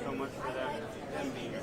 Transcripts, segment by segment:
So much for them being here.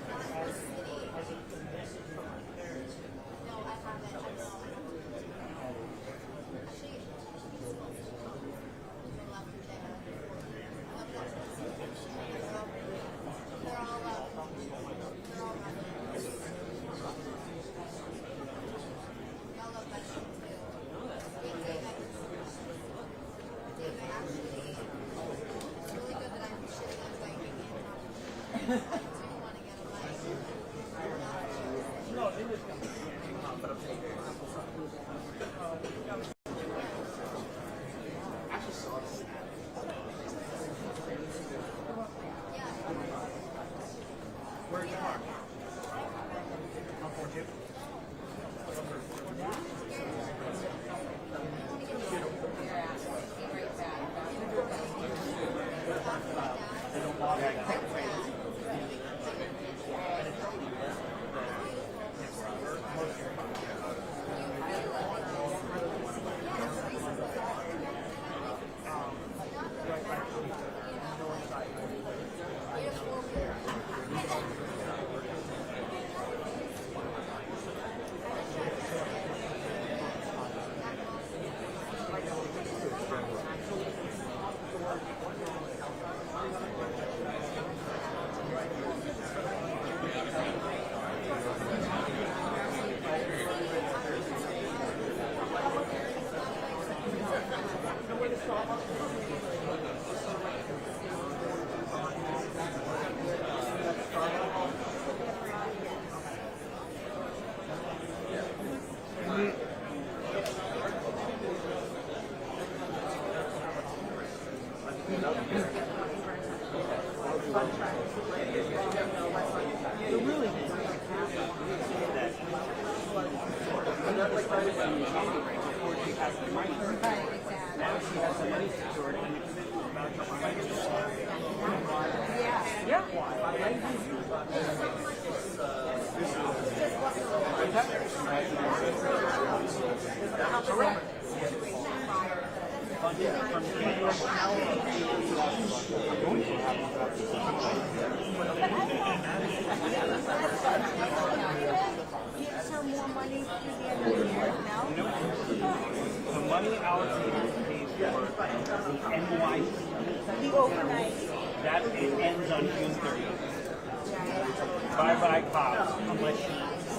Bye-bye cops, unless she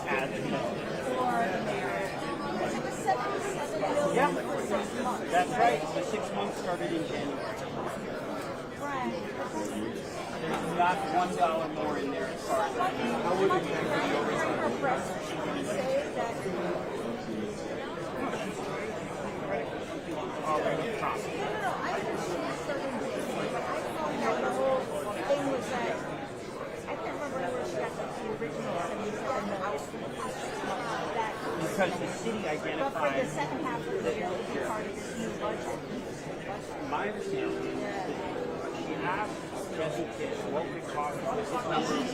adds it. Yeah, that's right. The 6 months started in January. There's not $1 more in there as far as I know. Already promised. Because the city identified. But for the second half of the year, it's part of this new budget. My understanding is that she asked residents what would it cost for this number of times.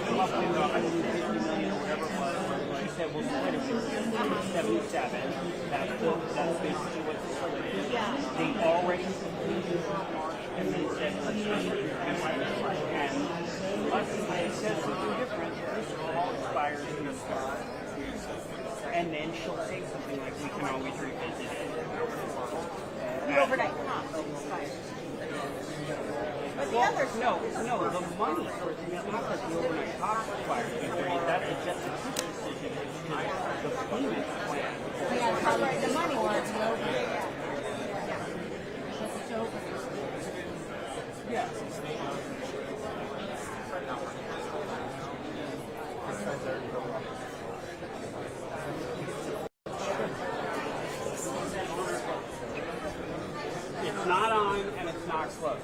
Come up with $150 million or whatever it was. She said, we'll split it with 77. That's basically what the split is. They already completed March, and they said, let's just and unless it says something different, this all expires in the start. And then she'll say something like, we can always revisit it. The overnight comp expires. But the others no, the money for it's not like the overnight comp expires. That's a just-in-case decision. It's the payment plan. Yeah, the money was over. It's over. Yeah. It's not on and it's not close.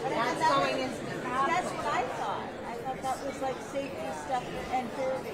That's going into the crowd. That's what I thought. I thought that was like safety stuff and therapy.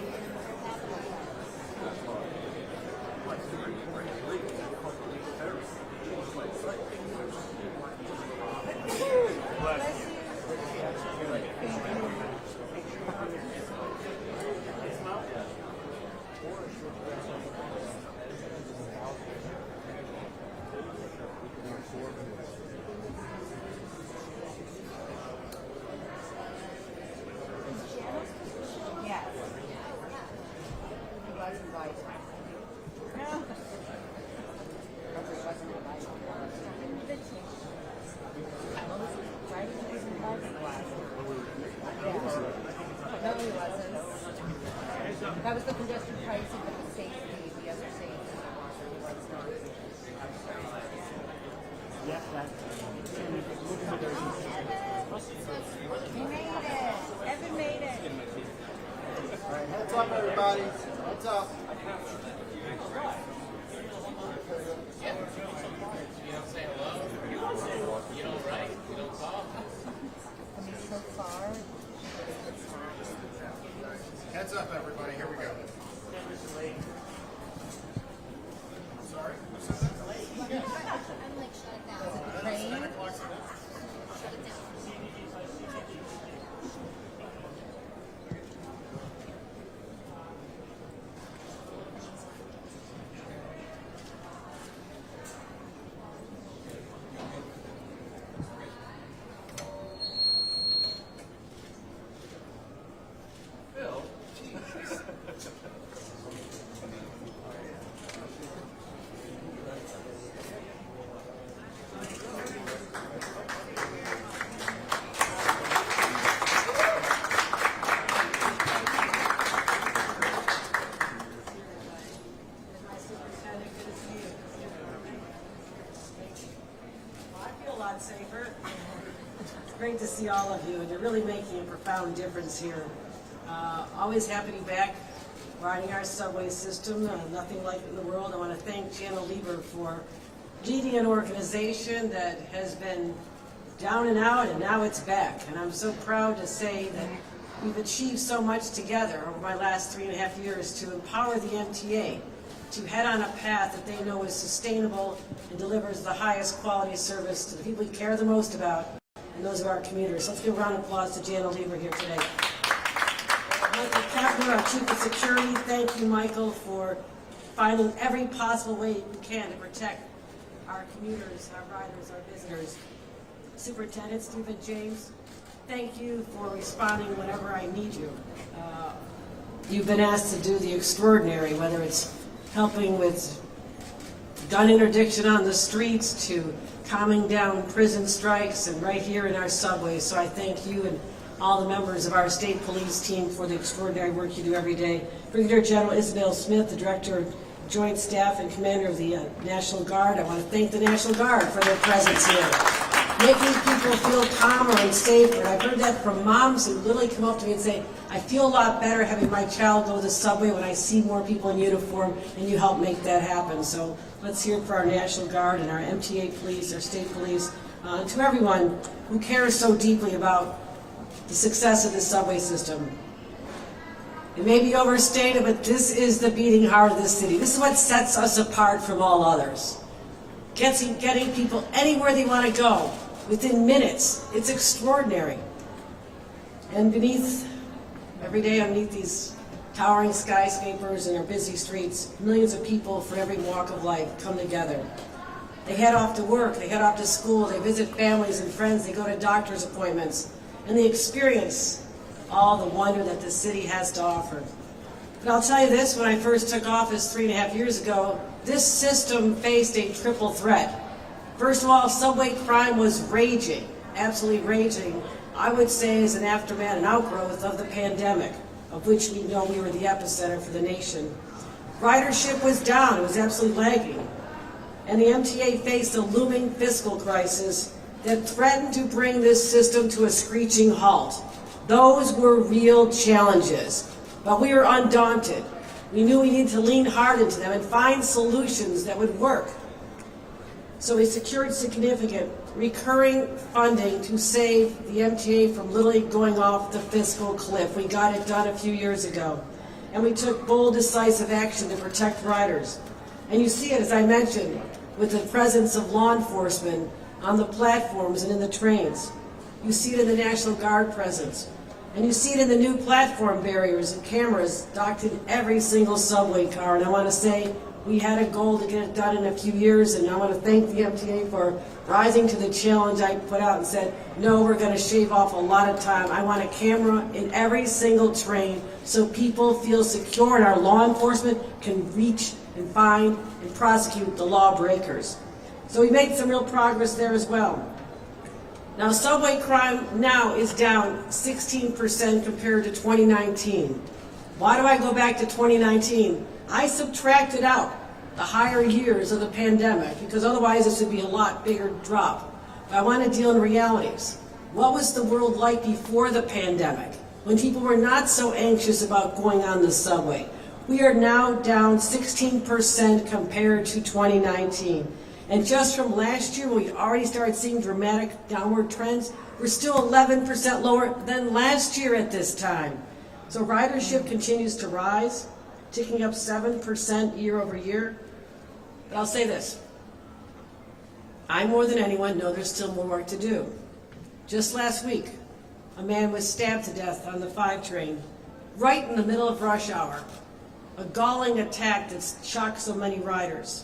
up, everybody? What's up? You don't say hello. You don't write. You don't call. So far. Heads up, everybody. Here we go. Sorry? Who said that? I'm like, shut it down. That's 10 o'clock. Shut it down. I feel a lot safer. It's great to see all of you, and you're really making a profound difference here. Always happy to be back riding our subway system. Nothing like it in the world. I want to thank Channel Lieber for leading an organization that has been down and out, and now it's back. And I'm so proud to say that we've achieved so much together over my last 3.5 years to empower the MTA to head on a path that they know is sustainable and delivers the highest quality service to the people we care the most about, and those are our commuters. So let's give a round of applause to Channel Lieber here today. Michael Kapner, our Chief of Security, thank you, Michael, for finding every possible way you can to protect our commuters, our riders, our visitors. Superintendent Stephen James, thank you for responding whenever I need you. You've been asked to do the extraordinary, whether it's helping with gun interdiction on the streets to calming down prison strikes and right here in our subways. So I thank you and all the members of our state police team for the extraordinary work you do every day. Brigadier General Isabel Smith, the Director of Joint Staff and Commander of the National Guard. I want to thank the National Guard for their presence here, making people feel calmer and safer. And I've heard that from moms who literally come up to me and say, I feel a lot better having my child go to the subway when I see more people in uniform, and you help make that happen. So let's hear it for our National Guard and our MTA police, our state police, and to everyone who cares so deeply about the success of the subway system. It may be overstated, but this is the beating heart of this city. This is what sets us apart from all others. Getting people anywhere they want to go within minutes. It's extraordinary. And every day underneath these towering skyscrapers and our busy streets, millions of people from every walk of life come together. They head off to work, they head off to school, they visit families and friends, they go to doctor's appointments, and they experience all the wonder that the city has to offer. But I'll tell you this, when I first took office 3.5 years ago, this system faced a triple threat. First of all, subway crime was raging, absolutely raging, I would say as an aftermath and outgrowth of the pandemic, of which we know we were the epicenter for the nation. Ridership was down, it was absolutely lagging. And the MTA faced a looming fiscal crisis that threatened to bring this system to a screeching halt. Those were real challenges, but we were undaunted. We knew we needed to lean hard into them and find solutions that would work. So we secured significant recurring funding to save the MTA from literally going off the fiscal cliff. We got it done a few years ago. And we took bold, decisive action to protect riders. And you see it, as I mentioned, with the presence of law enforcement on the platforms and in the trains. You see it in the National Guard presence. And you see it in the new platform barriers and cameras docked in every single subway car. And I want to say we had a goal to get it done in a few years, and I want to thank the MTA for rising to the challenge I put out and said, no, we're going to shave off a lot of time. I want a camera in every single train so people feel secure and our law enforcement can reach and find and prosecute the lawbreakers. So we made some real progress there as well. Now, subway crime now is down 16% compared to 2019. Why do I go back to 2019? I subtracted out the higher years of the pandemic because otherwise this would be a lot bigger drop. But I want to deal in realities. What was the world like before the pandemic? when people were not so anxious about going on the subway. We are now down 16% compared to 2019. And just from last year, when we already started seeing dramatic downward trends, we're still 11% lower than last year at this time. So ridership continues to rise, ticking up 7% year over year. But I'll say this, I more than anyone know there's still more work to do. Just last week, a man was stabbed to death on the 5 train, right in the middle of rush hour. A galling attack that shocked so many riders.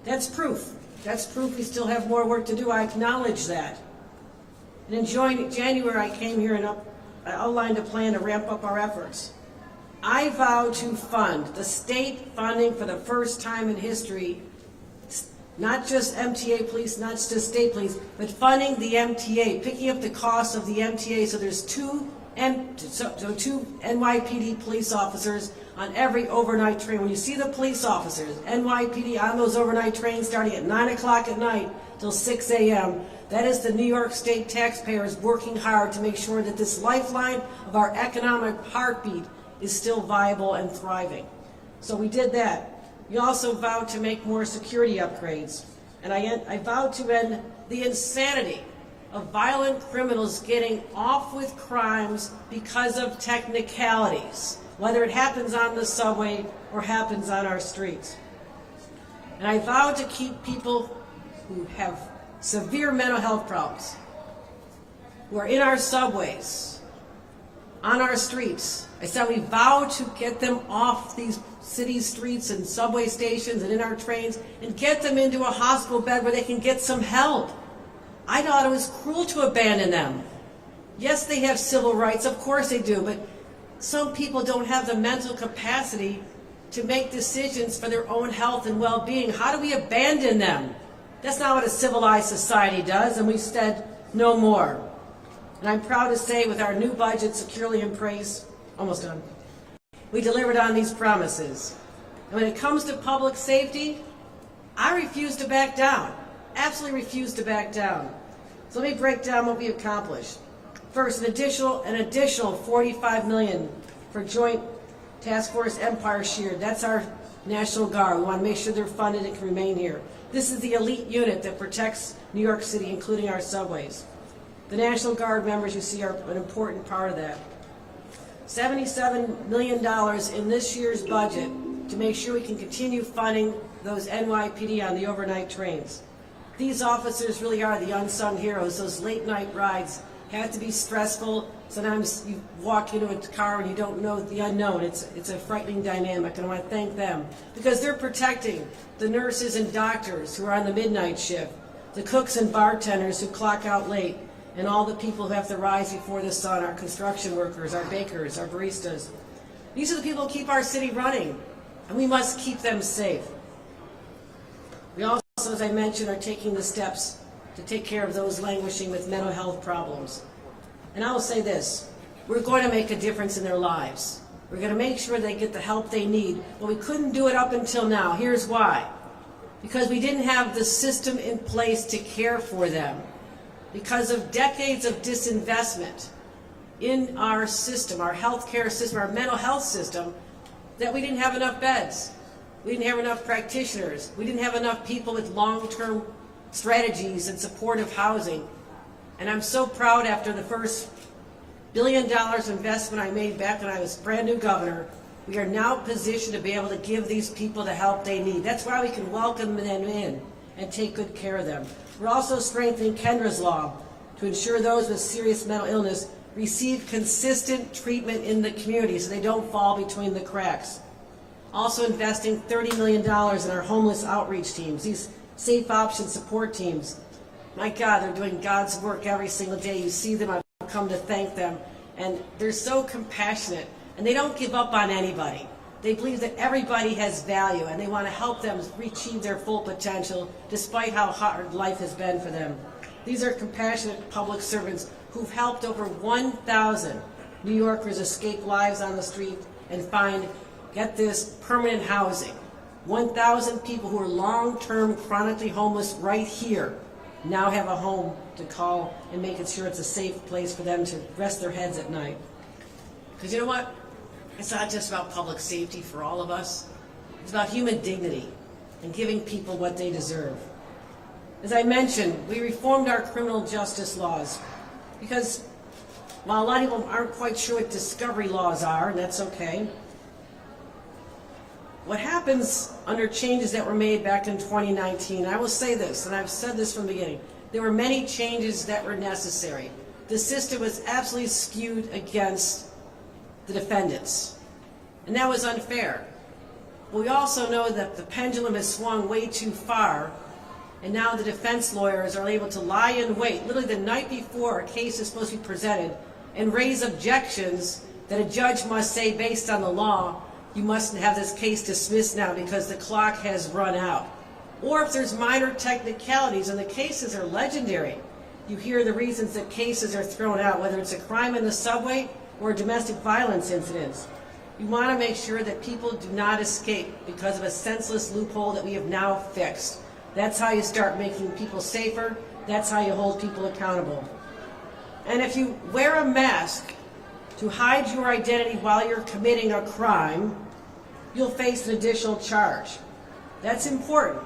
That's proof. That's proof we still have more work to do. I acknowledge that. And in January, I came here and I outlined a plan to ramp up our efforts. I vow to fund the state funding for the first time in history, not just MTA police, not just state police, but funding the MTA, picking up the cost of the MTA. So there's two NYPD police officers on every overnight train. When you see the police officers, NYPD on those overnight trains starting at 9 o'clock at night till 6 a.m., that is the New York State taxpayers working hard to make sure that this lifeline of our economic heartbeat is still viable and thriving. So we did that. We also vowed to make more security upgrades. And I vowed to end the insanity of violent criminals getting off with crimes because of technicalities, whether it happens on the subway or happens on our streets. And I vowed to keep people who have severe mental health problems, who are in our subways, on our streets. I said we vow to get them off these city streets and subway stations and in our trains and get them into a hospital bed where they can get some help. I thought it was cruel to abandon them. Yes, they have civil rights, of course they do, but some people don't have the mental capacity to make decisions for their own health and well-being. How do we abandon them? That's not what a civilized society does, and we said no more. And I'm proud to say with our new budget securely in place, almost done, we delivered on these promises. And when it comes to public safety, I refuse to back down. Absolutely refuse to back down. So let me break down what we accomplished. First, an additional $45 million for Joint Task Force Empire Shield. That's our National Guard. We want to make sure they're funded and can remain here. This is the elite unit that protects New York City, including our subways. The National Guard members you see are an important part of that. $77 million in this year's budget to make sure we can continue funding those NYPD on the overnight trains. These officers really are the unsung heroes. Those late night rides have to be stressful. Sometimes you walk into a car and you don't know the unknown. It's a frightening dynamic, and I want to thank them because they're protecting the nurses and doctors who are on the midnight shift, the cooks and bartenders who clock out late, and all the people who have to rise before the sun, our construction workers, our bakers, our baristas. These are the people who keep our city running, and we must keep them safe. We also, as I mentioned, are taking the steps to take care of those languishing with mental health problems. And I will say this, we're going to make a difference in their lives. We're going to make sure they get the help they need, but we couldn't do it up until now. Here's why. Because we didn't have the system in place to care for them. Because of decades of disinvestment in our system, our healthcare system, our mental health system, that we didn't have enough beds. We didn't have enough practitioners. We didn't have enough people with long-term strategies and supportive housing. And I'm so proud after the first $1 billion investment I made back when I was brand new governor, we are now positioned to be able to give these people the help they need. That's why we can welcome them in and take good care of them. We're also strengthening Kendra's law to ensure those with serious mental illness receive consistent treatment in the community so they don't fall between the cracks. Also investing $30 million in our homeless outreach teams, these safe option support teams. My God, they're doing God's work every single day. You see them, I've come to thank them. And they're so compassionate, and they don't give up on anybody. They believe that everybody has value, and they want to help them achieve their full potential despite how hard life has been for them. These are compassionate public servants who've helped over 1,000 New Yorkers escape lives on the street and find, get this, permanent housing. 1,000 people who are long-term chronically homeless right here now have a home to call and making sure it's a safe place for them to rest their heads at night. Because you know what? It's not just about public safety for all of us. It's about human dignity and giving people what they deserve. As I mentioned, we reformed our criminal justice laws because while a lot of people aren't quite sure what discovery laws are, and that's okay, what happens under changes that were made back in 2019, I will say this, and I've said this from the beginning, there were many changes that were necessary. The system was absolutely skewed against the defendants, and that was unfair. We also know that the pendulum has swung way too far, and now the defense lawyers are able to lie in wait, literally the night before a case is supposed to be presented, and raise objections that a judge must say based on the law, you must have this case dismissed now because the clock has run out. Or if there's minor technicalities, and the cases are legendary, you hear the reasons that cases are thrown out, whether it's a crime in the subway or domestic violence incidents. You want to make sure that people do not escape because of a senseless loophole that we have now fixed. That's how you start making people safer. That's how you hold people accountable. And if you wear a mask to hide your identity while you're committing a crime, you'll face an additional charge. That's important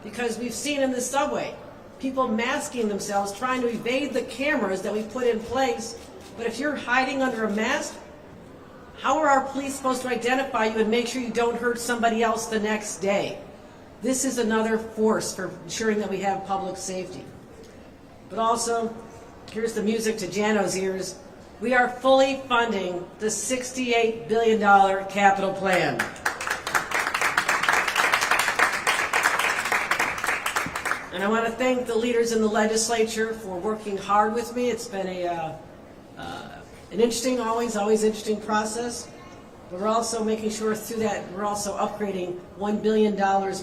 because we've seen in the subway people masking themselves, trying to evade the cameras that we put in place. But if you're hiding under a mask, how are our police supposed to identify you and make sure you don't hurt somebody else the next day? This is another force for ensuring that we have public safety. But also, here's the music to Jano's ears. We are fully funding the $68 billion capital plan. And I want to thank the leaders in the legislature for working hard with me. It's been an interesting, always interesting process. But we're also making sure through that we're also upgrading $1 billion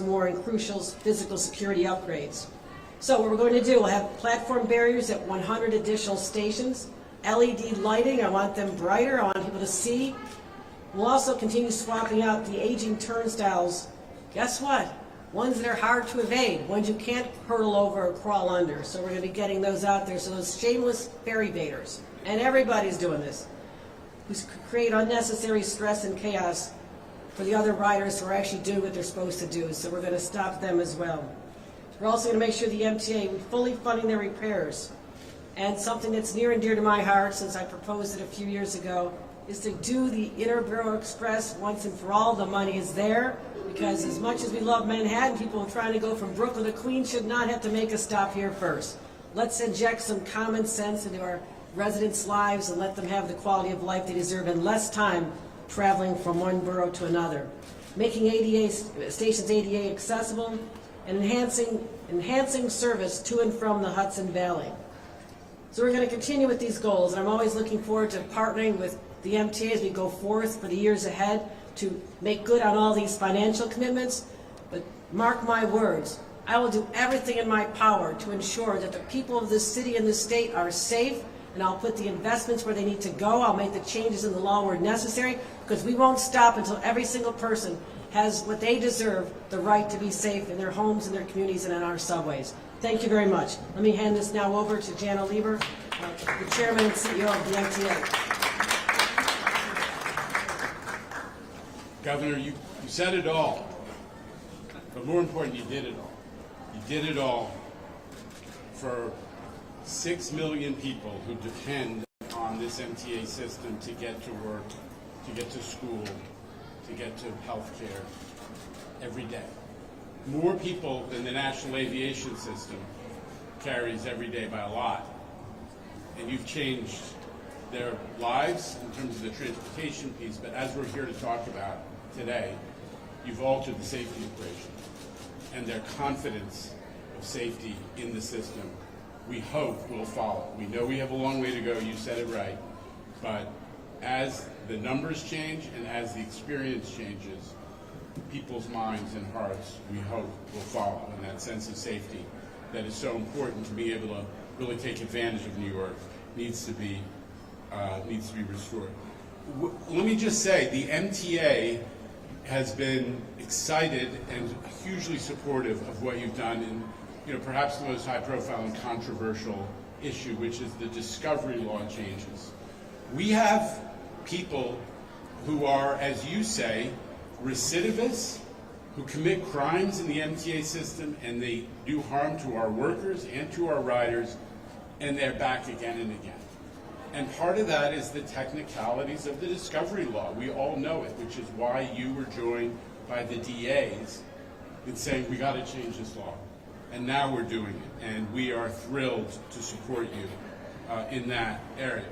more in crucial physical security upgrades. So what we're going to do, we'll have platform barriers at 100 additional stations, LED lighting, I want them brighter, I want people to see. We'll also continue swapping out the aging turnstiles. Guess what? Ones that are hard to evade, ones you can't hurtle over or crawl under. So we're going to be getting those out there, so those shameless ferry baiters, and everybody's doing this, who create unnecessary stress and chaos for the other riders who are actually doing what they're supposed to do. So we're going to stop them as well. We're also going to make sure the MTA, we're fully funding their repairs. And something that's near and dear to my heart, since I proposed it a few years ago, is to do the Interborough Express once and for all. The money is there, because as much as we love Manhattan, people trying to go from Brooklyn to Queens should not have to make a stop here first. Let's inject some common sense into our residents' lives and let them have the quality of life they deserve and less time traveling from one borough to another. Making stations ADA accessible and enhancing service to and from the Hudson Valley. So we're going to continue with these goals, and I'm always looking forward to partnering with the MTA as we go forth for the years ahead to make good on all these financial commitments. But mark my words, I will do everything in my power to ensure that the people of this city and this state are safe, and I'll put the investments where they need to go. I'll make the changes in the law where necessary, because we won't stop until every single person has what they deserve, the right to be safe in their homes, in their communities, and in our subways. Thank you very much. Let me hand this now over to Jana Lieber, the Chairman and CEO of the MTA. Governor, you said it all, but more important, you did it all. You did it all for 6 million people who depend on this MTA system to get to work, to get to school, to get to health care every day. More people than the national aviation system carries every day by a lot. And you've changed their lives in terms of the transportation piece, but as we're here to talk about today, you've altered the safety equation and their confidence of safety in the system, we hope will follow. We know we have a long way to go, you said it right, but as the numbers change and as the experience changes, people's minds and hearts, we hope, will follow, and that sense of safety that is so important to be able to really take advantage of New York needs to be restored. Let me just say, the MTA has been excited and hugely supportive of what you've done in, perhaps the most high-profile and controversial issue, which is the discovery law changes. We have people who are, as you say, recidivists, who commit crimes in the MTA system, and they do harm to our workers and to our riders, and they're back again and again. And part of that is the technicalities of the discovery law. We all know it, which is why you were joined by the DAs in saying we got to change this law. And now we're doing it, and we are thrilled to support you in that area.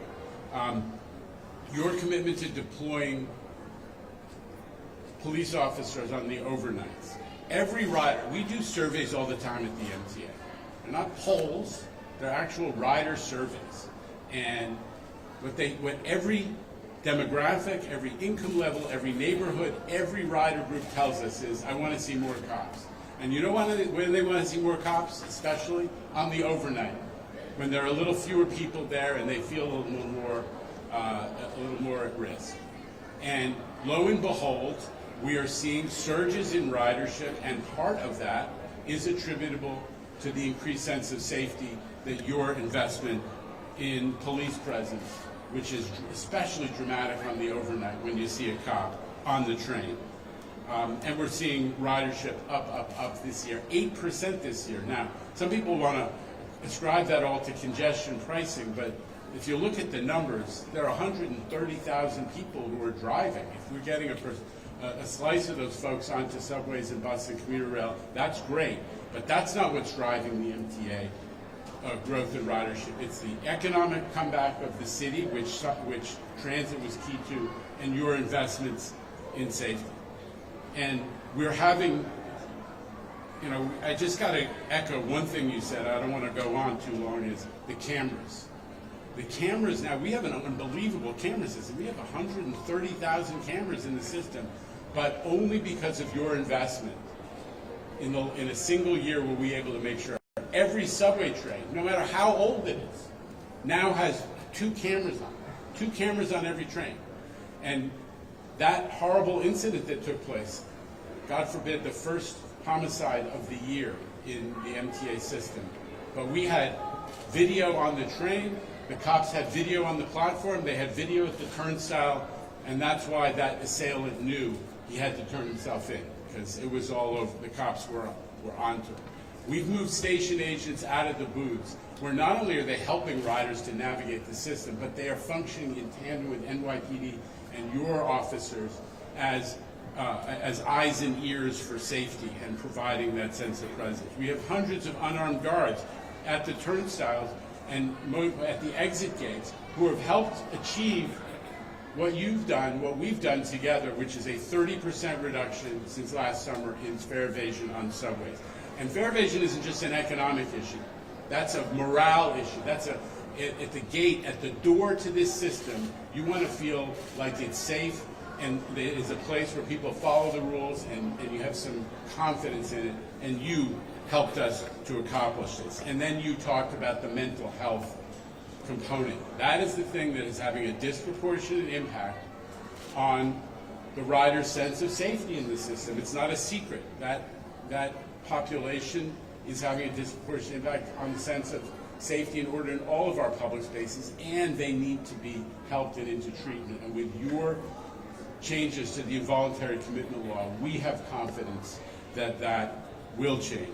Your commitment to deploying police officers on the overnights. Every rider, we do surveys all the time at the MTA. They're not polls, they're actual rider surveys. And what every demographic, every income level, every neighborhood, every rider group tells us is, I want to see more cops. And you know when they want to see more cops? Especially on the overnight, when there are a little fewer people there and they feel a little more at risk. And lo and behold, we are seeing surges in ridership, and part of that is attributable to the increased sense of safety that your investment in police presence, which is especially dramatic on the overnight when you see a cop on the train. And we're seeing ridership up this year, 8% this year. Now, some people want to ascribe that all to congestion pricing, but if you look at the numbers, there are 130,000 people who are driving. If we're getting a slice of those folks onto subways and bus and commuter rail, that's great. But that's not what's driving the MTA growth in ridership. It's the economic comeback of the city, which transit was key to, and your investments in safety. And we're having, I just got to echo one thing you said. I don't want to go on too long, is the cameras. The cameras now, we have an unbelievable camera system. We have 130,000 cameras in the system, but only because of your investment. In a single year were we able to make sure every subway train, no matter how old it is, now has 2 cameras on it. 2 cameras on every train. And that horrible incident that took place, God forbid, the first homicide of the year in the MTA system. But we had video on the train, the cops had video on the platform, they had video at the turnstile, and that's why that assailant knew he had to turn himself in, because it was all over, the cops were onto it. We've moved station agents out of the booths, where not only are they helping riders to navigate the system, but they are functioning in tandem with NYPD and your officers as eyes and ears for safety and providing that sense of presence. We have hundreds of unarmed guards at the turnstiles and at the exit gates who have helped achieve what you've done, what we've done together, which is a 30% reduction since last summer in fare evasion on subways. And fare evasion isn't just an economic issue. That's a morale issue. That's at the gate, at the door to this system, you want to feel like it's safe and it is a place where people follow the rules and you have some confidence in it, and you helped us to accomplish this. And then you talked about the mental health component. That is the thing that is having a disproportionate impact on the rider's sense of safety in the system. It's not a secret. That population is having a disproportionate impact on the sense of safety and order in all of our public spaces, and they need to be helped and into treatment. And with your changes to the involuntary commitment law, we have confidence that that will change.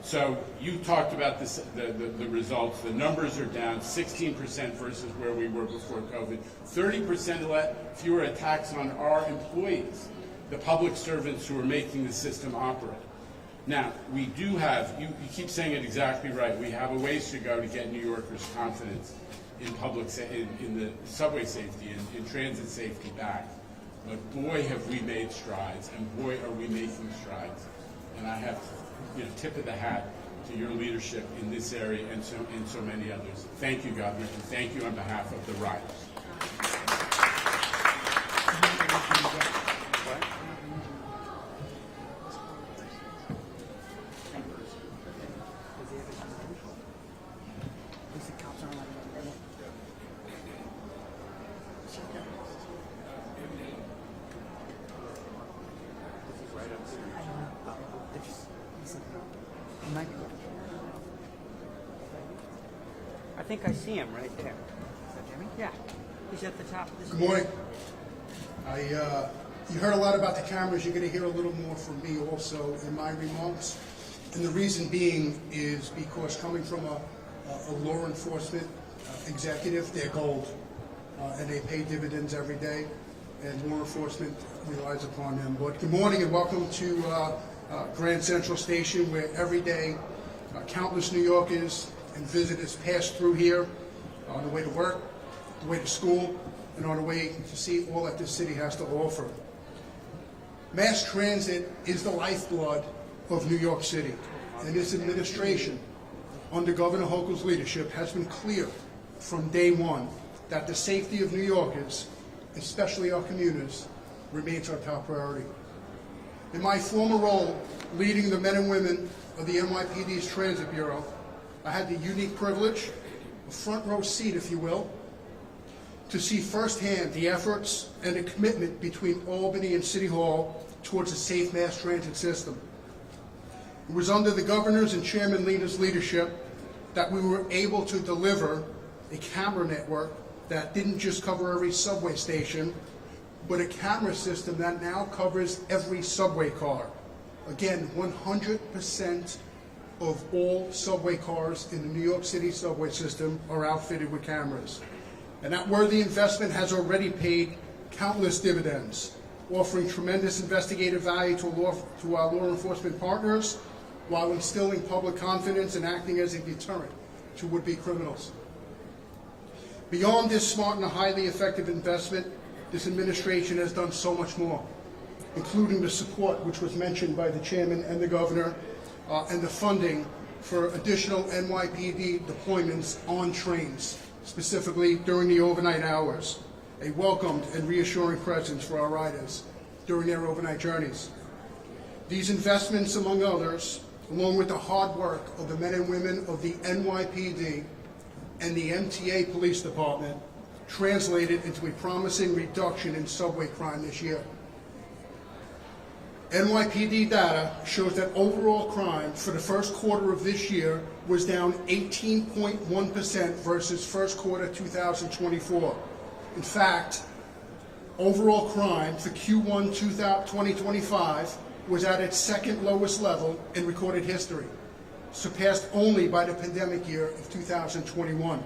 So you talked about the results. The numbers are down 16% versus where we were before COVID. 30% fewer attacks on our employees, the public servants who are making the system operate. Now, we do have, you keep saying it exactly right, we have a ways to go to get New Yorkers' confidence in in the subway safety and in transit safety back. But boy, have we made strides, and boy, are we making strides. And I have, tip of the hat to your leadership in this area and so many others. Thank you, Governor, and thank you on behalf of the riders. I think I see him right there. Is that Jimmy? Yeah. He's at the top of this. Good morning. You heard a lot about the cameras. You're going to hear a little more from me also in my remarks. And the reason being is because coming from a law enforcement executive, they're gold. And they pay dividends every day. And law enforcement relies upon them. But good morning and welcome to Grand Central Station, where every day countless New Yorkers and visitors pass through here on the way to work, the way to school, and on the way to see all that this city has to offer. Mass transit is the lifeblood of New York City, and this administration, under Governor Hochul's leadership, has been clear from day one that the safety of New Yorkers, especially our commuters, remains our top priority. In my former role leading the men and women of the NYPD's Transit Bureau, I had the unique privilege, a front row seat if you will, to see firsthand the efforts and the commitment between Albany and City Hall towards a safe mass transit system. It was under the governor's and Chairman Lena's leadership that we were able to deliver a camera network that didn't just cover every subway station, but a camera system that now covers every subway car. Again, 100% of all subway cars in the New York City subway system are outfitted with cameras. And that worthy investment has already paid countless dividends, offering tremendous investigative value to our law enforcement partners, while instilling public confidence and acting as a deterrent to would-be criminals. Beyond this smart and highly effective investment, this administration has done so much more, including the support which was mentioned by the chairman and the governor, and the funding for additional NYPD deployments on trains, specifically during the overnight hours, a welcomed and reassuring presence for our riders during their overnight journeys. These investments, among others, along with the hard work of the men and women of the NYPD and the MTA Police Department, translated into a promising reduction in subway crime this year. NYPD data shows that overall crime for the first quarter of this year was down 18.1% versus first quarter 2024. In fact, overall crime for Q1 2025 was at its second lowest level in recorded history, surpassed only by the pandemic year of 2021.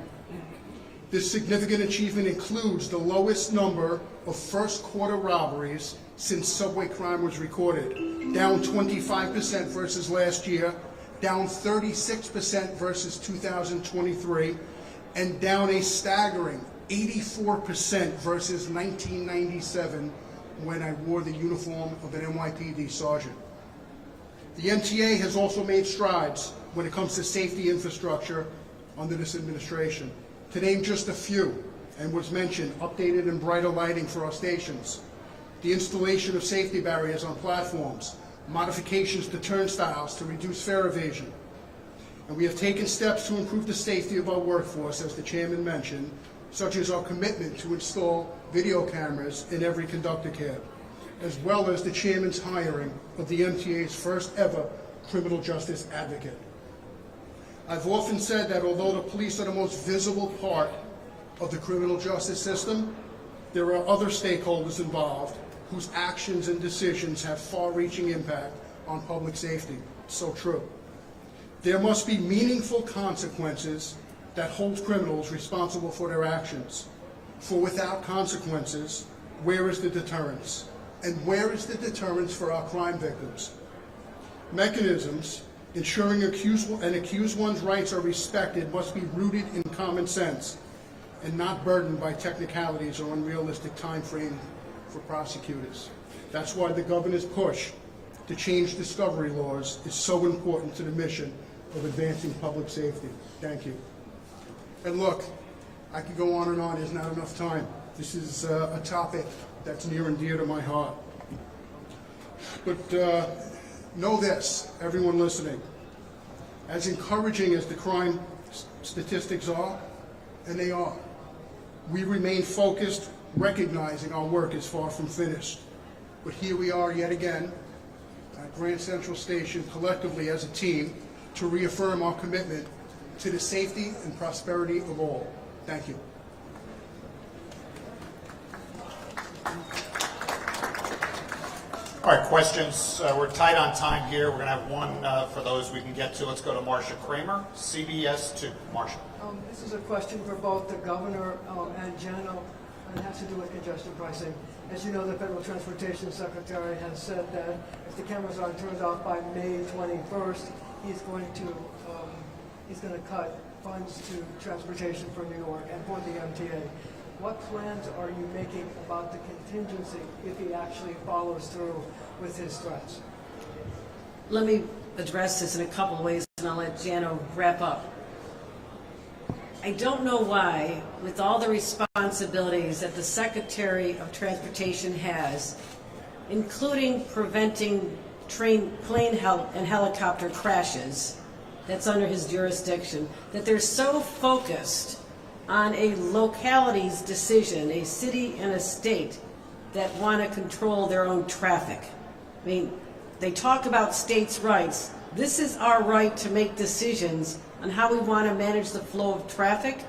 This significant achievement includes the lowest number of first quarter robberies since subway crime was recorded, down 25% versus last year, down 36% versus 2023, and down a staggering 84% versus 1997 when I wore the uniform of an NYPD sergeant. The MTA has also made strides when it comes to safety infrastructure under this administration. To name just a few, and was mentioned, updated and brighter lighting for our stations, the installation of safety barriers on platforms, modifications to turnstiles to reduce fare evasion. And we have taken steps to improve the safety of our workforce, as the chairman mentioned, such as our commitment to install video cameras in every conductor cab, as well as the chairman's hiring of the MTA's first ever criminal justice advocate. I've often said that although the police are the most visible part of the criminal justice system, there are other stakeholders involved whose actions and decisions have far-reaching impact on public safety. So true. There must be meaningful consequences that hold criminals responsible for their actions. For without consequences, where is the deterrence? And where is the deterrence for our crime victims? Mechanisms ensuring an accused one's rights are respected must be rooted in common sense and not burdened by technicalities or unrealistic time frame for prosecutors. That's why the governor's push to change discovery laws is so important to the mission of advancing public safety. Thank you. And look, I could go on and on. There's not enough time. This is a topic that's near and dear to my heart. But know this, everyone listening, as encouraging as the crime statistics are, and they are, we remain focused, recognizing our work is far from finished. But here we are yet again at Grand Central Station, collectively as a team, to reaffirm our commitment to the safety and prosperity of all. Thank you. All right, questions. We're tight on time here. We're going to have one for those we can get to. Let's go to Marcia Kramer, CBS 2. Marcia. This is a question for both the governor and Jano, and it has to do with congestion pricing. As you know, the Federal Transportation Secretary has said that if the cameras aren't turned off by May 21st, he's going to cut funds to transportation for New York and for the MTA. What plans are you making about the contingency if he actually follows through with his threats? Let me address this in a couple of ways, and I'll let Jano wrap up. I don't know why, with all the responsibilities that the Secretary of Transportation has, including preventing plane and helicopter crashes, that's under his jurisdiction, that they're so focused on a locality's decision, a city and a state that want to control their own traffic. I mean, they talk about states' rights. This is our right to make decisions on how we want to manage the flow of traffic,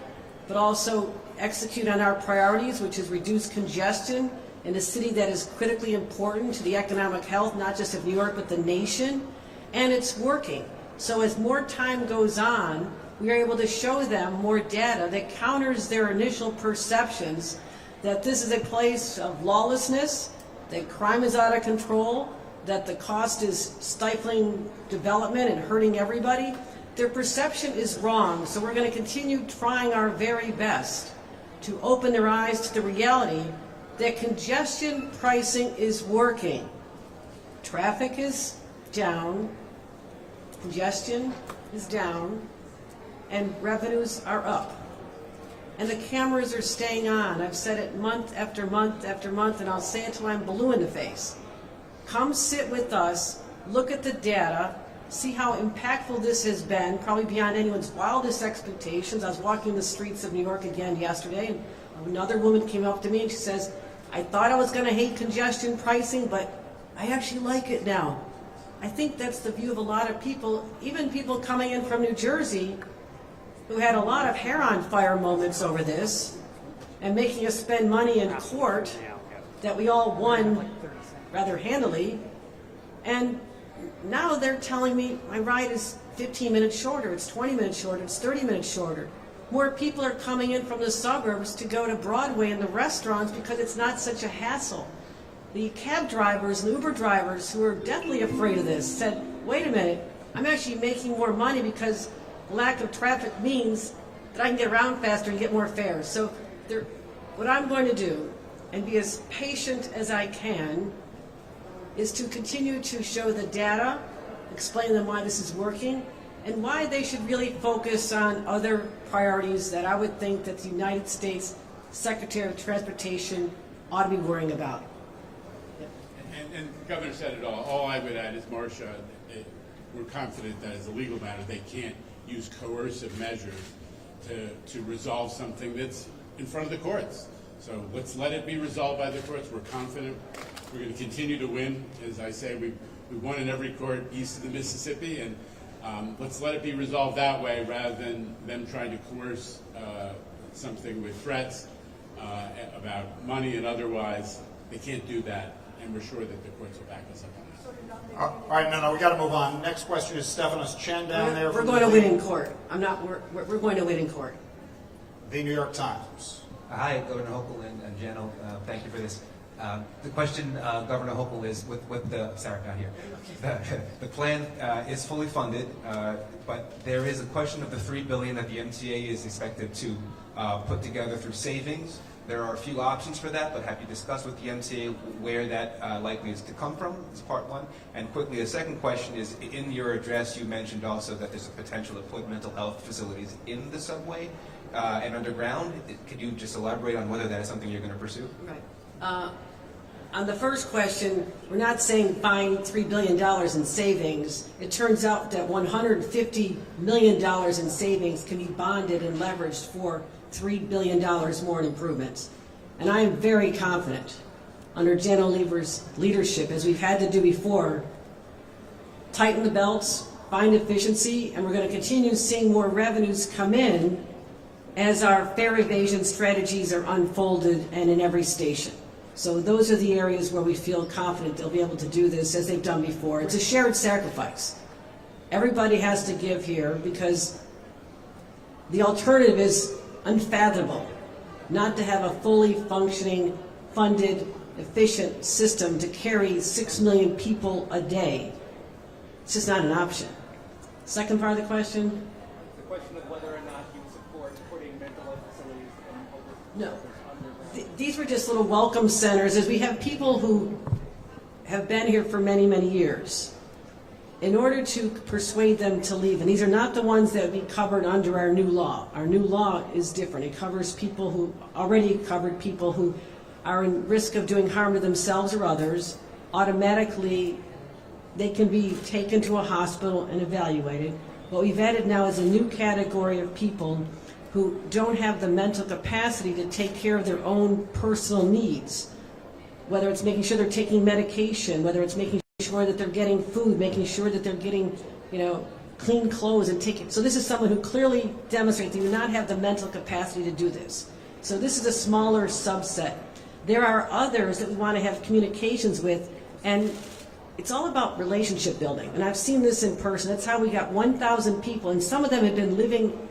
but also execute on our priorities, which is reduce congestion in a city that is critically important to the economic health, not just of New York, but the nation. And it's working. So as more time goes on, we are able to show them more data that counters their initial perceptions that this is a place of lawlessness, that crime is out of control, that the cost is stifling development and hurting everybody. Their perception is wrong, so we're going to continue trying our very best to open their eyes to the reality that congestion pricing is working. Traffic is down, congestion is down, and revenues are up. And the cameras are staying on. I've said it month after month after month, and I'll say it till I'm blue in the face. Come sit with us, look at the data, see how impactful this has been, probably beyond anyone's wildest expectations. I was walking the streets of New York again yesterday, and another woman came up to me and she says, I thought I was going to hate congestion pricing, but I actually like it now. I think that's the view of a lot of people, even people coming in from New Jersey, who had a lot of hair on fire moments over this and making us spend money in court that we all won rather handily. And now they're telling me my ride is 15 minutes shorter, it's 20 minutes shorter, it's 30 minutes shorter. More people are coming in from the suburbs to go to Broadway and the restaurants because it's not such a hassle. The cab drivers and Uber drivers who are deathly afraid of this said, wait a minute, I'm actually making more money because lack of traffic means that I can get around faster and get more fares. So what I'm going to do, and be as patient as I can, is to continue to show the data, explain to them why this is working, and why they should really focus on other priorities that I would think that the United States Secretary of Transportation ought to be worrying about. And the governor said it all. All I would add is, Marcia, we're confident that as a legal matter, they can't use coercive measures to resolve something that's in front of the courts. So let's let it be resolved by the courts. We're confident we're going to continue to win. As I say, we won in every court east of the Mississippi, and let's let it be resolved that way rather than them trying to coerce something with threats about money and otherwise. They can't do that, and we're sure that the courts will back us up on that. All right, no, we got to move on. Next question is Stephanos Chen down there. We're going to win in court. We're going to win in court. The New York Times. Hi, Governor Hochul and Jano. Thank you for this. The question, Governor Hochul, is with the, sorry, not here. The plan is fully funded, but there is a question of the $3 billion that the MTA is expected to put together through savings. There are a few options for that, but have you discussed with the MTA where that likely is to come from? Is part one. And quickly, the second question is, in your address, you mentioned also that there's a potential to put mental health facilities in the subway and underground. Could you just elaborate on whether that is something you're going to pursue? Right. On the first question, we're not saying find $3 billion in savings. It turns out that $150 million in savings can be bonded and leveraged for $3 billion more in improvements. And I am very confident, under Jano Lieber's leadership, as we've had to do before, tighten the belts, find efficiency, and we're going to continue seeing more revenues come in as our fare evasion strategies are unfolded and in every station. So those are the areas where we feel confident they'll be able to do this as they've done before. It's a shared sacrifice. Everybody has to give here because the alternative is unfathomable, not to have a fully functioning, funded, efficient system to carry 6 million people a day. It's just not an option. Second part of the question? The question of whether or not you support putting mental health facilities No. These were just little welcome centers, as we have people who have been here for many, many years. In order to persuade them to leave, and these are not the ones that we covered under our new law. Our new law is different. It covers people who already covered people who are in risk of doing harm to themselves or others. Automatically, they can be taken to a hospital and evaluated. What we've added now is a new category of people who don't have the mental capacity to take care of their own personal needs, whether it's making sure they're taking medication, whether it's making sure that they're getting food, making sure that they're getting, clean clothes and taking. So this is someone who clearly demonstrates they do not have the mental capacity to do this. So this is a smaller subset. There are others that we want to have communications with, and it's all about relationship building. And I've seen this in person. That's how we got 1,000 people, and some of them have been living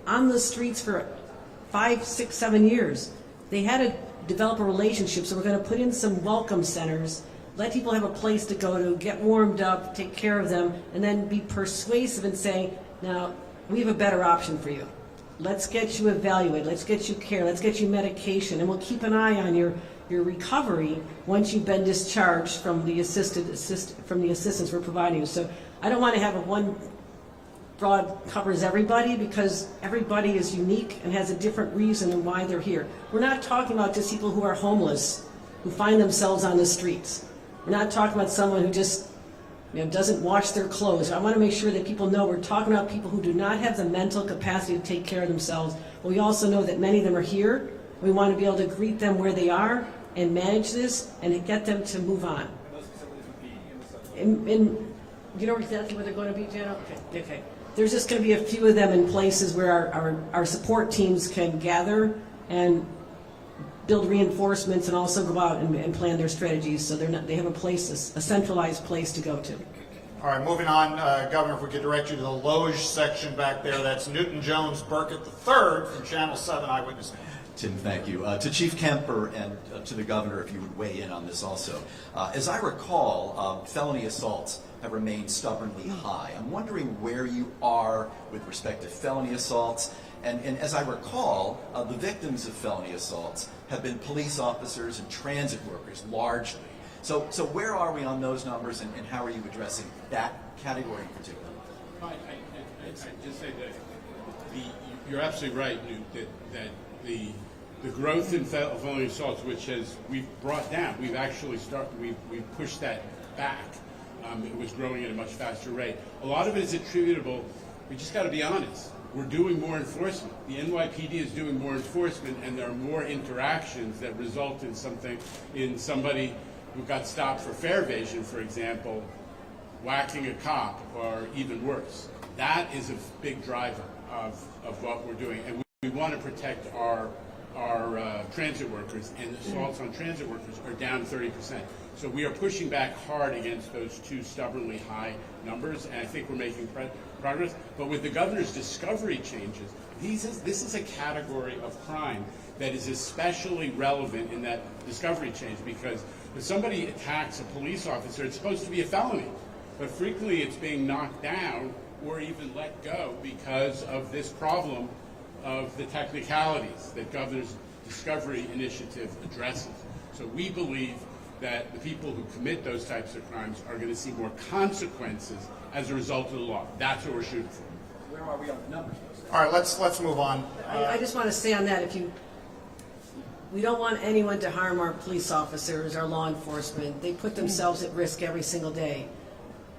on the streets for 5, 6, 7 years. They had to develop a relationship, so we're going to put in some welcome centers, let people have a place to go to, get warmed up, take care of them, and then be persuasive and say, now, we have a better option for you. Let's get you evaluated, let's get you care, let's get you medication, and we'll keep an eye on your recovery once you've been discharged from the assistance we're providing you. So I don't want to have a one broad covers everybody, because everybody is unique and has a different reason and why they're here. We're not talking about just people who are homeless, who find themselves on the streets. We're not talking about someone who just doesn't wash their clothes. I want to make sure that people know we're talking about people who do not have the mental capacity to take care of themselves. But we also know that many of them are here. We want to be able to greet them where they are and manage this and get them to move on. Those facilities would be in the In you know exactly where they're going to be, Janet? Okay. There's just going to be a few of them in places where our support teams can gather and build reinforcements and also go out and plan their strategies, so they have a centralized place to go to. All right, moving on, Governor, if we could direct you to the Loge section back there. That's Newton Jones Burkett III from Channel 7 Eyewitness. Tim, thank you. To Chief Kemper and to the Governor, if you would weigh in on this also. As I recall, felony assaults have remained stubbornly high. I'm wondering where you are with respect to felony assaults. And as I recall, the victims of felony assaults have been police officers and transit workers largely. So where are we on those numbers, and how are you addressing that category in particular? I just say that you're absolutely right, Newt, that the growth in felony assaults, which we've brought down, we've actually we've pushed that back. It was growing at a much faster rate. A lot of it is attributable. We just got to be honest. We're doing more enforcement. The NYPD is doing more enforcement, and there are more interactions that result in somebody who got stopped for fare evasion, for example, whacking a cop, or even worse. That is a big driver of what we're doing, and we want to protect our transit workers, and assaults on transit workers are down 30%. So we are pushing back hard against those two stubbornly high numbers, and I think we're making progress. But with the governor's discovery changes, this is a category of crime that is especially relevant in that discovery change, because if somebody attacks a police officer, it's supposed to be a felony, but frequently it's being knocked down or even let go because of this problem of the technicalities that governor's discovery initiative addresses. So we believe that the people who commit those types of crimes are going to see more consequences as a result of the law. That's what we're shooting for. Where are we on the numbers? All right, let's move on. I just want to say on that, we don't want anyone to harm our police officers, our law enforcement. They put themselves at risk every single day.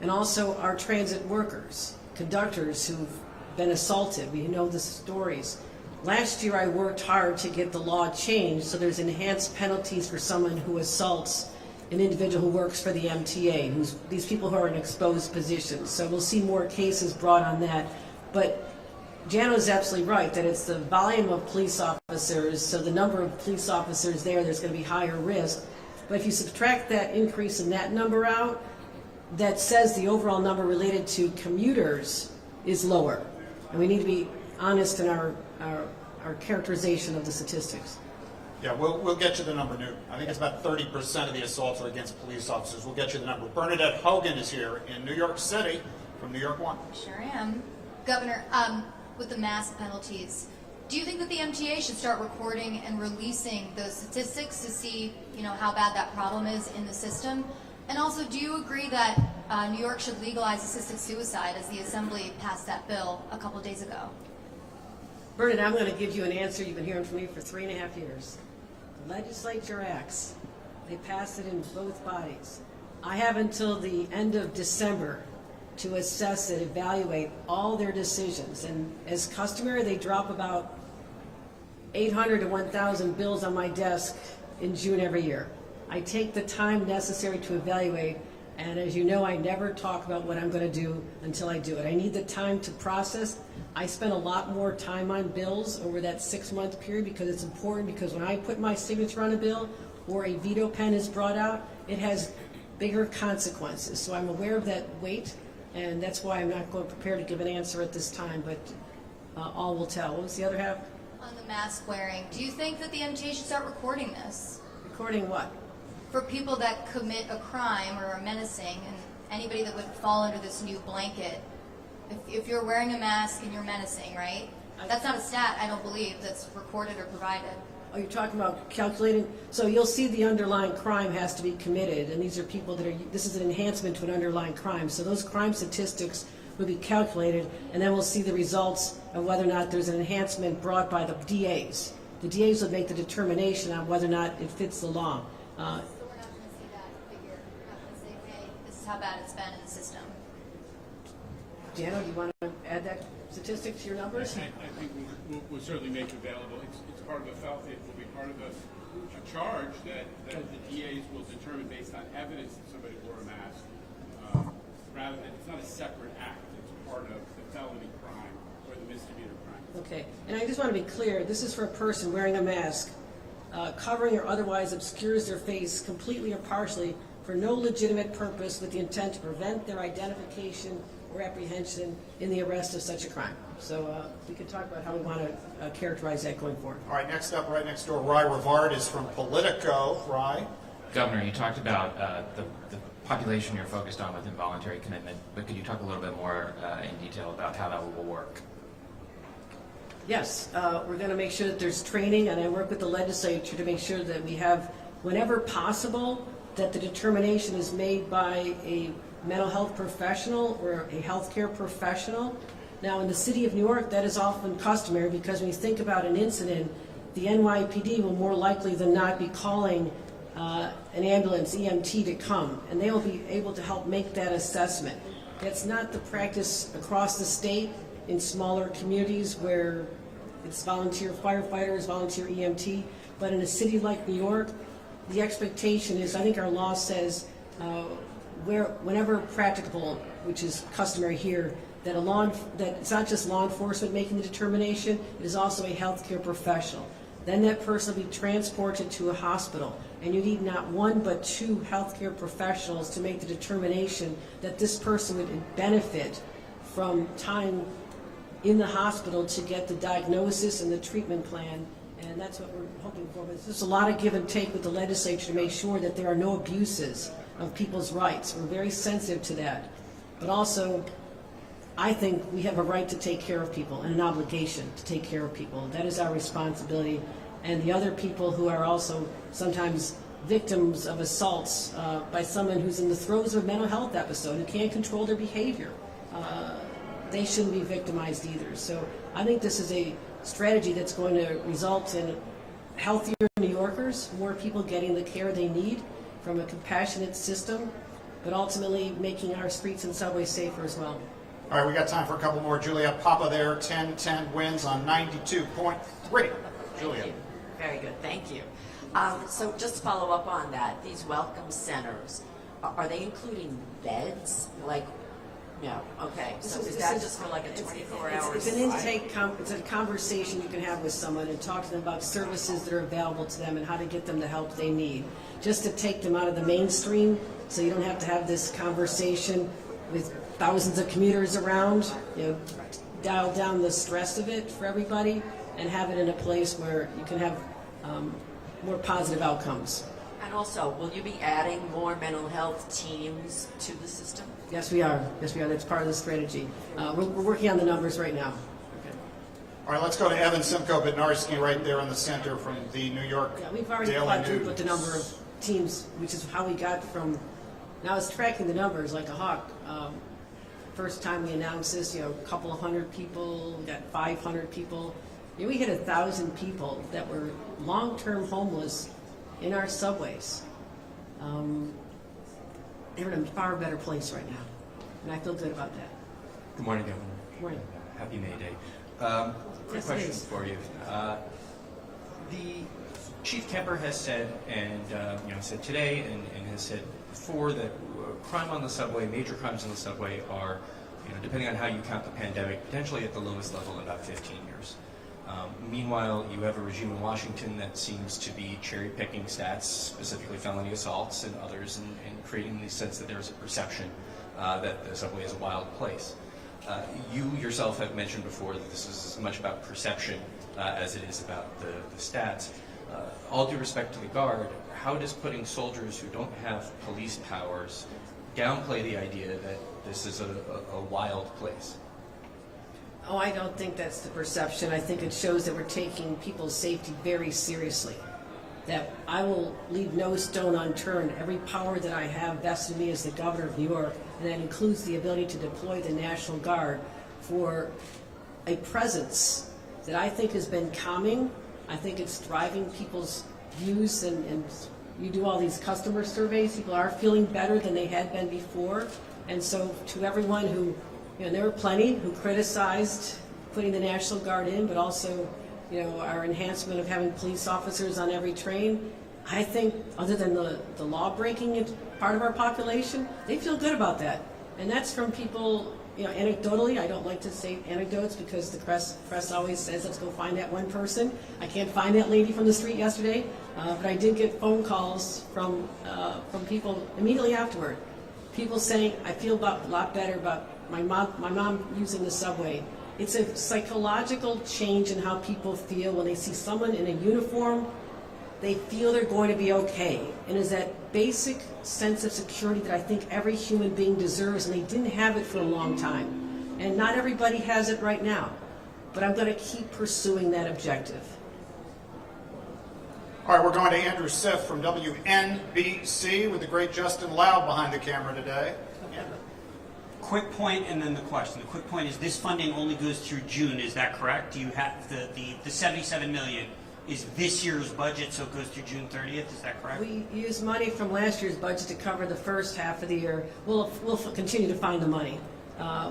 And also our transit workers, conductors who've been assaulted. We know the stories. Last year I worked hard to get the law changed so there's enhanced penalties for someone who assaults an individual who works for the MTA, these people who are in exposed positions. So we'll see more cases brought on that. But Jano's absolutely right, that it's the volume of police officers, so the number of police officers there's going to be higher risk. But if you subtract that increase in that number out, that says the overall number related to commuters is lower. And we need to be honest in our characterization of the statistics. Yeah, we'll get you the number, Newt. I think it's about 30% of the assaults are against police officers. We'll get you the number. Bernadette Hogan is here in New York City from New York One. Sure am. Governor, with the mass penalties, do you think that the MTA should start recording and releasing those statistics to see, how bad that problem is in the system? And also, do you agree that New York should legalize assisted suicide as the Assembly passed that bill a couple days ago? Bernadette, I'm going to give you an answer you've been hearing from me for 3.5 years. The legislature acts. They pass it in both bodies. I have until the end of December to assess and evaluate all their decisions. And as customary, they drop about 800 to 1,000 bills on my desk in June every year. I take the time necessary to evaluate, and as you know, I never talk about what I'm going to do until I do it. I need the time to process. I spend a lot more time on bills over that 6-month period because it's important, because when I put my signature on a bill or a veto pen is brought out, it has bigger consequences. So I'm aware of that weight, and that's why I'm not going prepared to give an answer at this time, but all will tell. What was the other half? On the mask wearing, do you think that the MTA should start recording this? Recording what? For people that commit a crime or are menacing, and anybody that would fall under this new blanket. If you're wearing a mask and you're menacing, right? That's not a stat, I don't believe, that's recorded or provided. Oh, you're talking about calculating? So you'll see the underlying crime has to be committed, and these are people that are, this is an enhancement to an underlying crime. So those crime statistics will be calculated, and then we'll see the results of whether or not there's an enhancement brought by the DAs. The DAs would make the determination on whether or not it fits the law. So we're not going to see that figure. We're not going to say, hey, this is how bad it's been in the system. Jano, do you want to add that statistic to your numbers? I think we'll certainly make it available. It's part of the it will be part of a charge that the DAs will determine based on evidence that somebody wore a mask. Rather than, it's not a separate act. It's part of the felony crime or the misdemeanor crime. Okay, and I just want to be clear, this is for a person wearing a mask, covering or otherwise obscures their face completely or partially for no legitimate purpose with the intent to prevent their identification or apprehension in the arrest of such a crime. So we can talk about how we want to characterize that going forward. All right, next up, right next door, Rye Rivard is from Politico. Rye. Governor, you talked about the population you're focused on with involuntary commitment, but could you talk a little bit more in detail about how that will work? Yes, we're going to make sure that there's training, and I work with the legislature to make sure that we have, whenever possible, that the determination is made by a mental health professional or a healthcare professional. Now, in the city of New York, that is often customary because when you think about an incident, the NYPD will more likely than not be calling an ambulance, EMT, to come, and they will be able to help make that assessment. That's not the practice across the state in smaller communities where it's volunteer firefighters, volunteer EMT, but in a city like New York, the expectation is, I think our law says, whenever practicable, which is customary here, that it's not just law enforcement making the determination, it is also a healthcare professional. Then that person will be transported to a hospital, and you need not one but 2 healthcare professionals to make the determination that this person would benefit from time in the hospital to get the diagnosis and the treatment plan, and that's what we're hoping for. But there's a lot of give and take with the legislature to make sure that there are no abuses of people's rights. We're very sensitive to that. But also, I think we have a right to take care of people and an obligation to take care of people. That is our responsibility. And the other people who are also sometimes victims of assaults by someone who's in the throes of a mental health episode who can't control their behavior, they shouldn't be victimized either. So I think this is a strategy that's going to result in healthier New Yorkers, more people getting the care they need from a compassionate system, but ultimately making our streets and subways safer as well. All right, we got time for a couple more. Juliet Papa there, 10-10 wins on 92.3. Juliet. Very good, thank you. So just to follow up on that, these welcome centers, are they including beds? Like Yeah, okay. So This is is- that this is- just for like a 24 hours? It's an intake, it's a conversation you can have with someone and talk to them about services that are available to them and how to get them the help they need. Just to take them out of the mainstream, so you don't have to have this conversation with thousands of commuters around, dial down the stress of it for everybody and have it in a place where you can have more positive outcomes. And also, will you be adding more mental health teams to the system? Yes, we are. Yes, we are. That's part of the strategy. We're working on the numbers right now. All right, let's go to Evan Simcoe Bednarski right there in the center from the New York Yeah, we've already Daily quadrupled News. the number of teams, which is how we got from, and I was tracking the numbers like a hawk. First time we announced this, a couple of hundred people, we got 500 people. We hit 1,000 people that were long-term homeless in our subways. They're in a far better place right now, and I feel good about that. Good morning, Governor. Good morning. Happy May Day. Quick Yes, it question is. for you. The Chief Kemper has said, and said today, and has said before that crime on the subway, major crimes on the subway, are, depending on how you count the pandemic, potentially at the lowest level in about 15 years. Meanwhile, you have a regime in Washington that seems to be cherry-picking stats, specifically felony assaults and others, and creating the sense that there's a perception that the subway is a wild place. You yourself have mentioned before that this is as much about perception as it is about the stats. All due respect to the Guard, how does putting soldiers who don't have police powers downplay the idea that this is a wild place? Oh, I don't think that's the perception. I think it shows that we're taking people's safety very seriously. That I will leave no stone unturned. Every power that I have vested in me as the governor of New York, and that includes the ability to deploy the National Guard for a presence that I think has been calming. I think it's driving people's views, and you do all these customer surveys. People are feeling better than they had been before. And so to everyone who, there were plenty who criticized putting the National Guard in, but also, our enhancement of having police officers on every train. I think, other than the law-breaking part of our population, they feel good about that. And that's from people, anecdotally. I don't like to say anecdotes because the press always says, let's go find that one person. I can't find that lady from the street yesterday, but I did get phone calls from people immediately afterward. People saying, I feel a lot better about my mom using the subway. It's a psychological change in how people feel when they see someone in a uniform. They feel they're going to be okay. And it's that basic sense of security that I think every human being deserves, and they didn't have it for a long time. And not everybody has it right now. But I'm going to keep pursuing that objective. All right, we're going to Andrew Siff from WNBC with the great Justin Lau behind the camera today. Quick point and then the question. The quick point is this funding only goes through June. Is that correct? Do you have the 77 million is this year's budget, so it goes through June 30th? Is that correct? We used money from last year's budget to cover the first half of the year. We'll continue to find the money.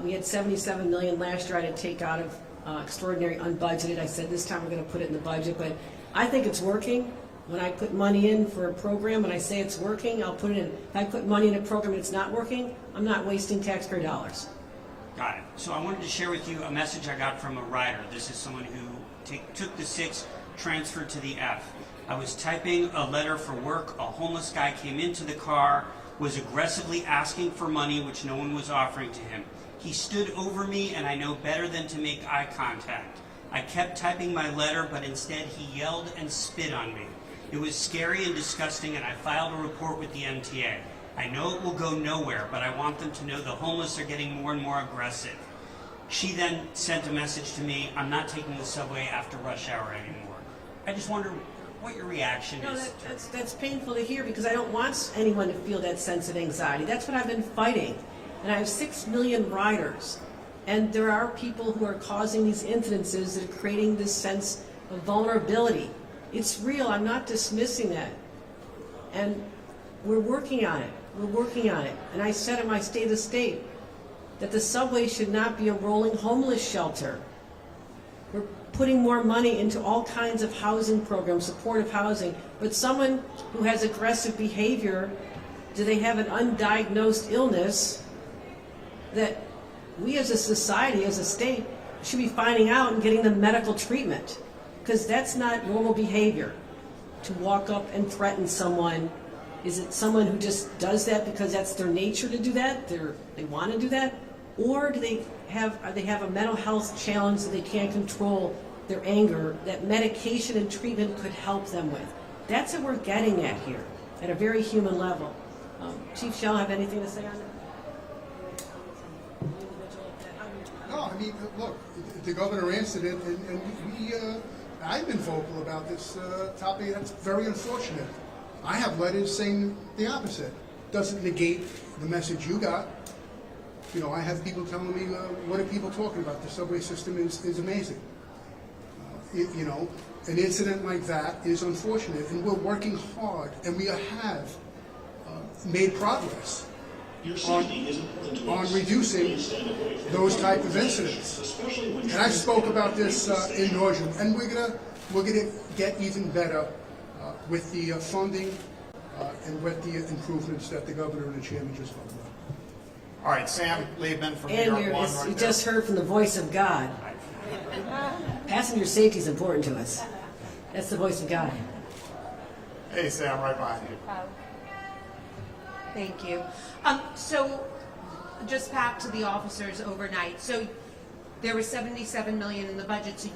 We had 77 million last year I had to take out of extraordinary unbudgeted. I said this time we're going to put it in the budget, but I think it's working. When I put money in for a program and I say it's working, I'll put it in. If I put money in a program and it's not working, I'm not wasting taxpayer dollars. Got it. So I wanted to share with you a message I got from a rider. This is someone who took the 6, transferred to the F. I was typing a letter for work. A homeless guy came into the car, was aggressively asking for money, which no one was offering to him. He stood over me, and I know better than to make eye contact. I kept typing my letter, but instead he yelled and spit on me. It was scary and disgusting, and I filed a report with the MTA. I know it will go nowhere, but I want them to know the homeless are getting more and more aggressive. She then sent a message to me, I'm not taking the subway after rush hour anymore. I just wonder what your reaction is. That's painful to hear because I don't want anyone to feel that sense of anxiety. That's what I've been fighting. And I have 6 million riders. And there are people who are causing these incidences that are creating this sense of vulnerability. It's real. I'm not dismissing that. And we're working on it. We're working on it. And I said in my State of the State that the subway should not be a rolling homeless shelter. We're putting more money into all kinds of housing programs, supportive housing. But someone who has aggressive behavior, do they have an undiagnosed illness that we as a society, as a state, should be finding out and getting them medical treatment, because that's not normal behavior. To walk up and threaten someone, is it someone who just does that because that's their nature to do that? They want to do that, or do they have a mental health challenge that they can't control their anger that medication and treatment could help them with? That's what we're getting at here, at a very human level. Chief Shell, have anything to say on that? No, I mean, look, the governor answered it, and I've been vocal about this topic. That's very unfortunate. I have letters saying the opposite. Doesn't negate the message you got. You know, I have people telling me, what are people talking about? The subway system is amazing. You know, an incident like that is unfortunate, and we're working hard, and we have made progress on reducing those type of incidents. And I spoke about this in nauseam, and we're gonna get even better with the funding and with the improvements that the governor and the chairman just spoke about. All right, Sam Liebman from New And York One. you just heard from the voice of God. Passenger safety is important to us. That's the voice of God. Hey, Sam, right behind you. Thank you. So, just back to the officers overnight. So, there was $77 million in the budget. So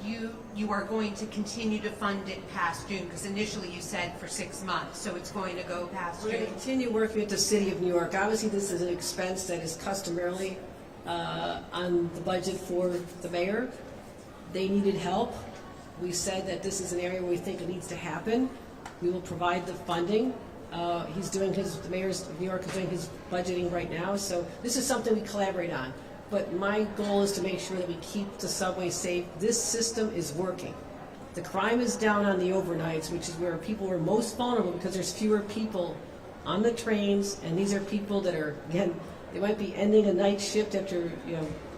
you are going to continue to fund it past June, because initially you said for 6 months. So it's going to go past We're June. going to continue working with the City of New York. Obviously, this is an expense that is customarily on the budget for the mayor. They needed help. We said that this is an area where we think it needs to happen. We will provide the funding. The mayor of New York is doing his budgeting right now, so this is something we collaborate on. But my goal is to make sure that we keep the subway safe. This system is working. The crime is down on the overnights, which is where people are most vulnerable because there's fewer people on the trains, and these are people that are, again, they might be ending a night shift after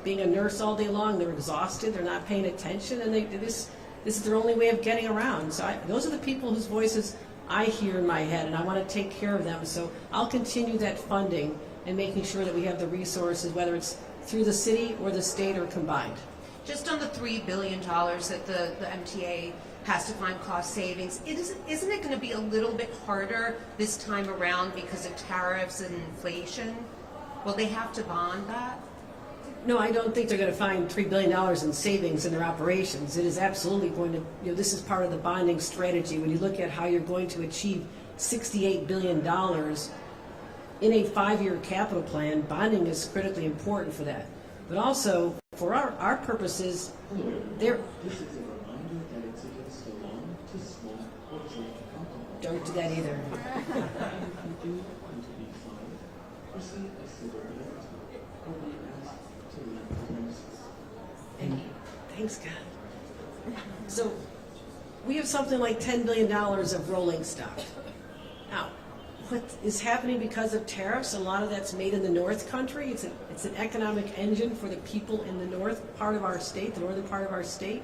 being a nurse all day long. They're exhausted. They're not paying attention, and this is their only way of getting around. So those are the people whose voices I hear in my head, and I want to take care of them. So I'll continue that funding and making sure that we have the resources, whether it's through the city or the state or combined. Just on the $3 billion that the MTA has to find cost savings, isn't it going to be a little bit harder this time around because of tariffs and inflation? Will they have to bond that? No, I don't think they're going to find $3 billion in savings in their operations. It is absolutely going to, this is part of the bonding strategy. When you look at how you're going to achieve $68 billion in a 5-year capital plan, bonding is critically important for that. But also, for our purposes, don't do that either. Thanks, God. So, we have something like $10 billion of rolling stock. Now, what is happening because of tariffs? A lot of that's made in the North Country. It's an economic engine for the people in the north part of our state, the northern part of our state.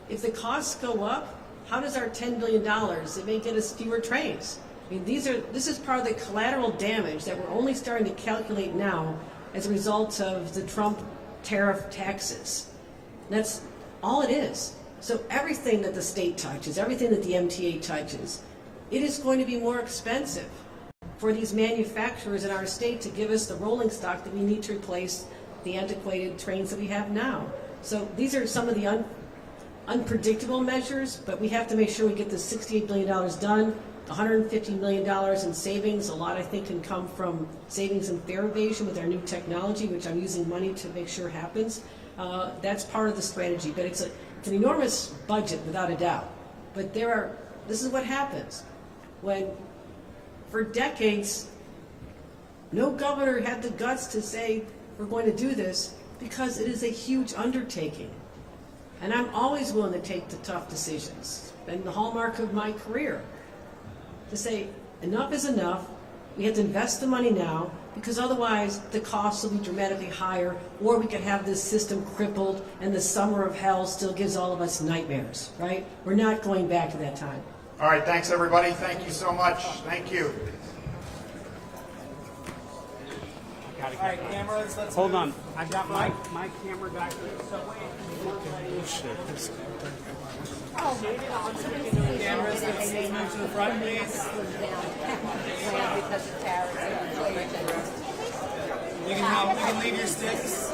If the costs go up, how does our $10 billion? It may get us fewer trains. I mean, this is part of the collateral damage that we're only starting to calculate now as a result of the Trump tariff taxes. That's all it is. So everything that the state touches, everything that the MTA touches, it is going to be more expensive for these manufacturers in our state to give us the rolling stock that we need to replace the antiquated trains that we have now. So these are some of the unpredictable measures, but we have to make sure we get the $68 billion done, $150 million in savings. A lot, I think, can come from savings in fare evasion with our new technology, which I'm using money to make sure happens. That's part of the strategy, but it's an enormous budget without a doubt. But this is what happens when, for decades, no governor had the guts to say, we're going to do this, because it is a huge undertaking. And I'm always willing to take the tough decisions. It's been the hallmark of my career, to say, enough is enough. We have to invest the money now, because otherwise the costs will be dramatically higher, or we could have this system crippled and the summer of hell still gives all of us nightmares, right? We're not going back to that time. All right, thanks everybody. Thank you so much. Thank you. how to All right, get cameras, let's Hold move. on. I've got my camera guy here. So Cameras, let's move to the front, please. Because of tariffs and inflation. You can leave your sticks.